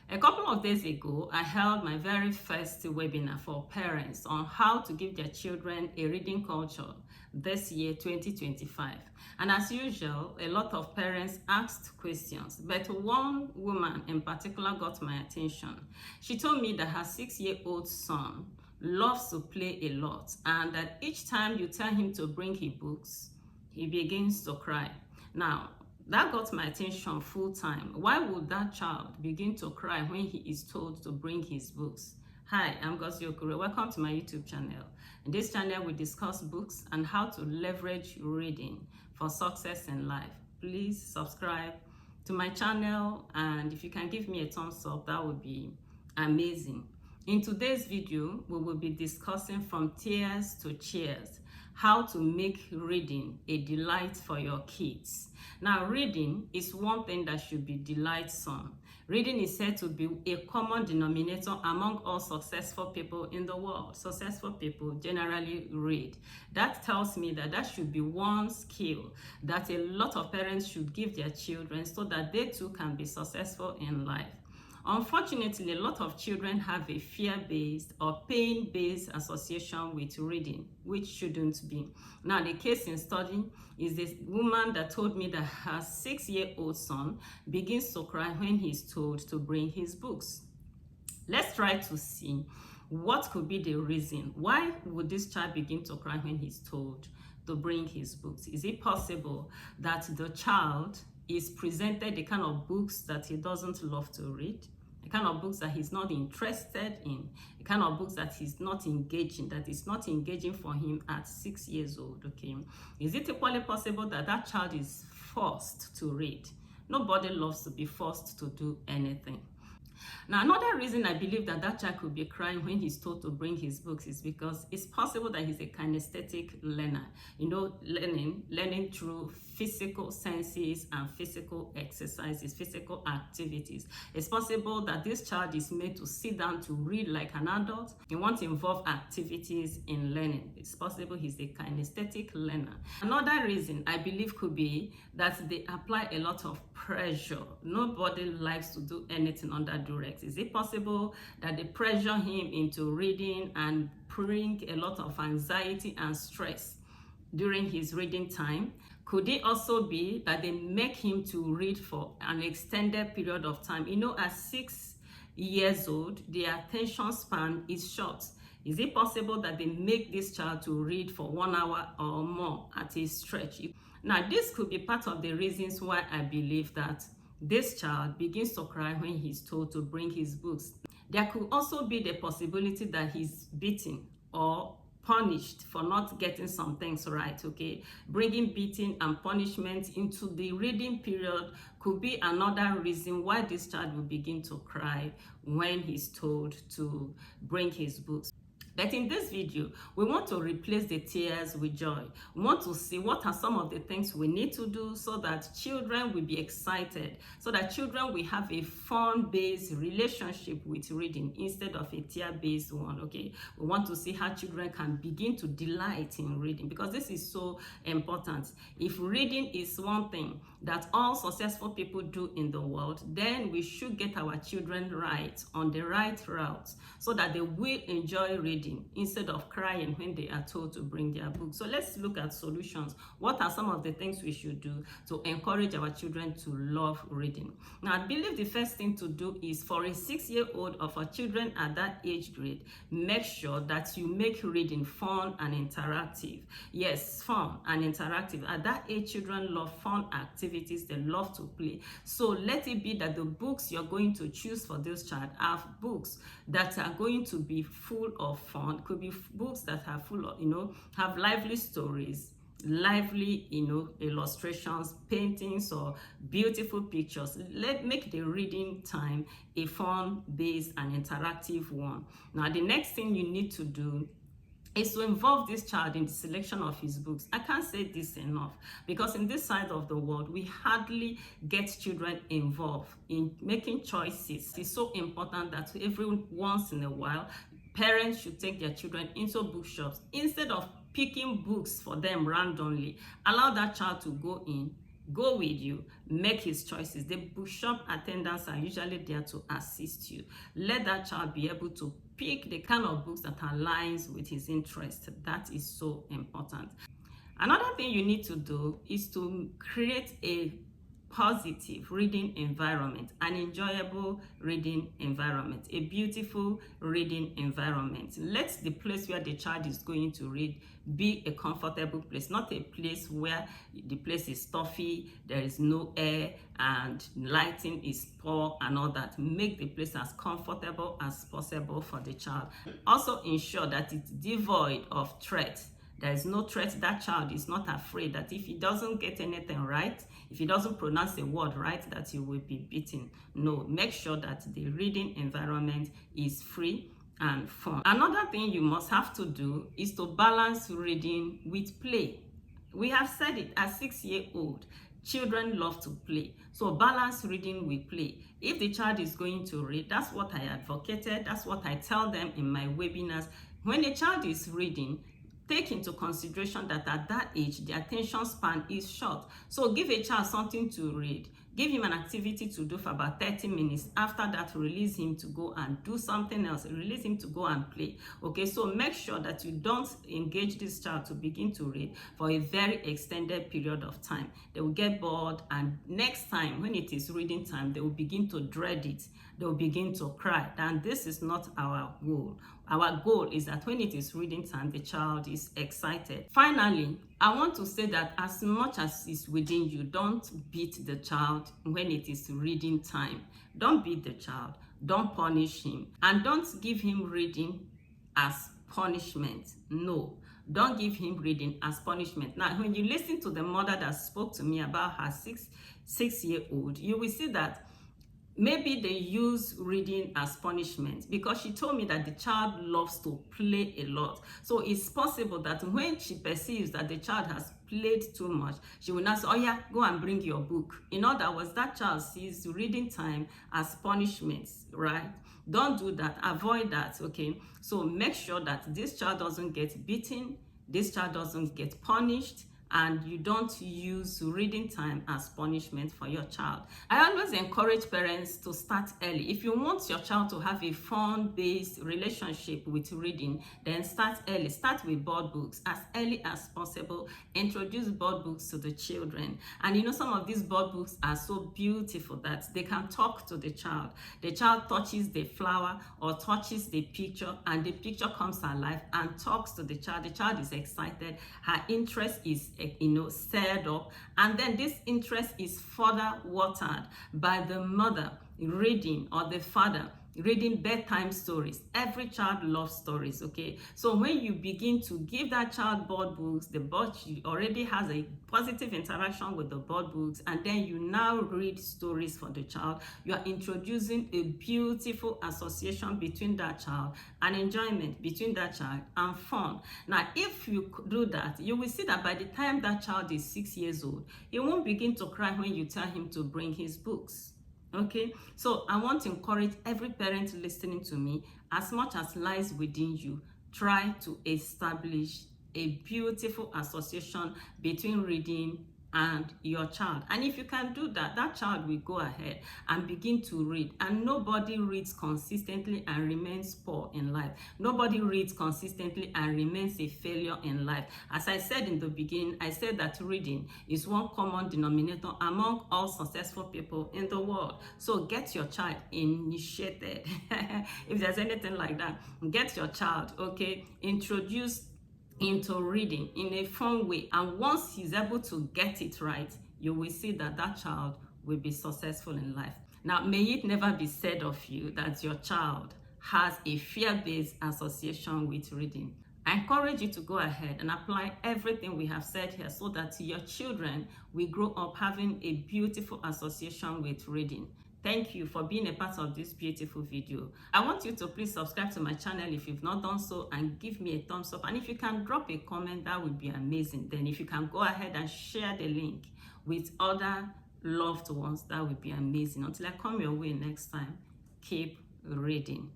A couple of days ago, I held my very first webinar for parents on how to give their children a reading culture this year, 2025. And as usual, a lot of parents asked questions, but one woman in particular got my attention. She told me that her 6-year-old son loves to play a lot, and that each time you tell him to bring his books, he begins to cry. Now, that got my attention full time. Why would that child begin to cry when he is told to bring his books? Hi, I'm Gozie Okure. Welcome to my YouTube channel. In this channel, we discuss books and how to leverage reading for success in life. Please subscribe to my channel, and if you can give me a thumbs up, that would be amazing. In today's video, we will be discussing from tears to cheers, how to make reading a delight for your kids. Now, reading is one thing that should be delightsome. Reading is said to be a common denominator among all successful people in the world. Successful people generally read. That tells me that that should be one skill that a lot of parents should give their children so that they too can be successful in life. Unfortunately, a lot of children have a fear-based or pain-based association with reading, which shouldn't be. Now, the case in study is this woman that told me that her 6-year-old son begins to cry when he's told to bring his books. Let's try to see what could be the reason. Why would this child begin to cry when he's told to bring his books? Is it possible that the child is presented the kind of books that he doesn't love to read, the kind of books that he's not interested in, the kind of books that he's not engaging, that is not engaging for him at 6 years old, okay? Is it equally possible that that child is forced to read? Nobody loves to be forced to do anything. Now, another reason I believe that that child could be crying when he's told to bring his books is because it's possible that he's a kinesthetic learner. You know, learning through physical senses and physical exercises, physical activities. It's possible that this child is made to sit down to read like an adult. He wants to involve activities in learning. It's possible he's a kinesthetic learner. Another reason I believe could be that they apply a lot of pressure. Nobody likes to do anything under duress. Is it possible that they pressure him into reading and bring a lot of anxiety and stress during his reading time? Could it also be that they make him to read for an extended period of time? You know, at 6 years old, the attention span is short. Is it possible that they make this child to read for 1 hour or more at a stretch? Now, this could be part of the reasons why I believe that this child begins to cry when he's told to bring his books. There could also be the possibility that he's beaten or punished for not getting some things right, okay? Bringing beating and punishment into the reading period could be another reason why this child will begin to cry when he's told to bring his books. But in this video, we want to replace the tears with joy. We want to see what are some of the things we need to do so that children will be excited, so that children will have a fun-based relationship with reading instead of a tear-based one, okay? We want to see how children can begin to delight in reading, because this is so important. If reading is one thing that all successful people do in the world, then we should get our children right, on the right route, so that they will enjoy reading instead of crying when they are told to bring their books. So let's look at solutions. What are some of the things we should do to encourage our children to love reading? Now, I believe the first thing to do is for a 6-year-old or for children at that age grade, make sure that you make reading fun and interactive. Yes, fun and interactive. At that age, children love fun activities. They love to play. So let it be that the books you're going to choose for this child are books that are going to be full of fun. Could be books that are full of, have lively stories, lively, illustrations, paintings, or beautiful pictures. Make the reading time a fun-based and interactive one. Now, the next thing you need to do is to involve this child in the selection of his books. I can't say this enough, because in this side of the world, we hardly get children involved in making choices. It's so important that every once in a while, parents should take their children into bookshops instead of picking books for them randomly. Allow that child to go in, go with you, make his choices. The bookshop attendants are usually there to assist you. Let that child be able to pick the kind of books that aligns with his interest. That is so important. Another thing you need to do is to create a positive reading environment, an enjoyable reading environment, a beautiful reading environment. Let the place where the child is going to read be a comfortable place, not a place where the place is stuffy, there is no air, and lighting is poor and all that. Make the place as comfortable as possible for the child. Also ensure that it's devoid of threats. There is no threat. That child is not afraid that if he doesn't get anything right, if he doesn't pronounce a word right, that he will be beaten. No, make sure that the reading environment is free and fun. Another thing you must have to do is to balance reading with play. We have said it, as 6-year-old, children love to play. So balance reading with play. If the child is going to read, that's what I advocated, that's what I tell them in my webinars. When a child is reading, take into consideration that at that age, the attention span is short. So give a child something to read. Give him an activity to do for about 30 minutes. After that, release him to go and do something else. Release him to go and play. Okay, so make sure that you don't engage this child to begin to read for a very extended period of time. They will get bored, and next time when it is reading time, they will begin to dread it. They will begin to cry. And this is not our goal. Our goal is that when it is reading time, the child is excited. Finally, I want to say that as much as is within you, don't beat the child when it is reading time. Don't beat the child. Don't punish him. And don't give him reading as punishment. No. Don't give him reading as punishment. Now, when you listen to the mother that spoke to me about her six-year-old, you will see that maybe they use reading as punishment, because she told me that the child loves to play a lot. So it's possible that when she perceives that the child has played too much, she will not say, oh yeah, go and bring your book. In other words, that child sees reading time as punishments, right? Don't do that. Avoid that, okay? So make sure that this child doesn't get beaten, this child doesn't get punished, and you don't use reading time as punishment for your child. I always encourage parents to start early. If you want your child to have a fun-based relationship with reading, then start early. Start with board books as early as possible. Introduce board books to the children. And you know, some of these board books are so beautiful that they can talk to the child. The child touches the flower or touches the picture, and the picture comes alive and talks to the child. The child is excited. Her interest is stirred up, and then this interest is further watered by the mother reading or the father reading bedtime stories. Every child loves stories, okay? So when you begin to give that child board books, the board already has a positive interaction with the board books, and then you now read stories for the child. You are introducing a beautiful association between that child, and enjoyment between that child, and fun. Now, if you do that, you will see that by the time that child is 6 years old, he won't begin to cry when you tell him to bring his books. Okay, so I want to encourage every parent listening to me, as much as lies within you, try to establish a beautiful association between reading and your child. And if you can do that, that child will go ahead and begin to read. And nobody reads consistently and remains poor in life. Nobody reads consistently and remains a failure in life. As I said in the beginning, I said that reading is one common denominator among all successful people in the world. So get your child initiated. If there's anything like that, get your child, okay, introduced into reading in a fun way, and once he's able to get it right, you will see that that child will be successful in life. Now, may it never be said of you that your child has a fear-based association with reading. I encourage you to go ahead and apply everything we have said here, so that your children will grow up having a beautiful association with reading. Thank you for being a part of this beautiful video. I want you to please subscribe to my channel if you've not done so, and give me a thumbs up. And if you can drop a comment, that would be amazing. Then if you can go ahead and share the link with other loved ones, that would be amazing. Until I come your way next time, keep reading.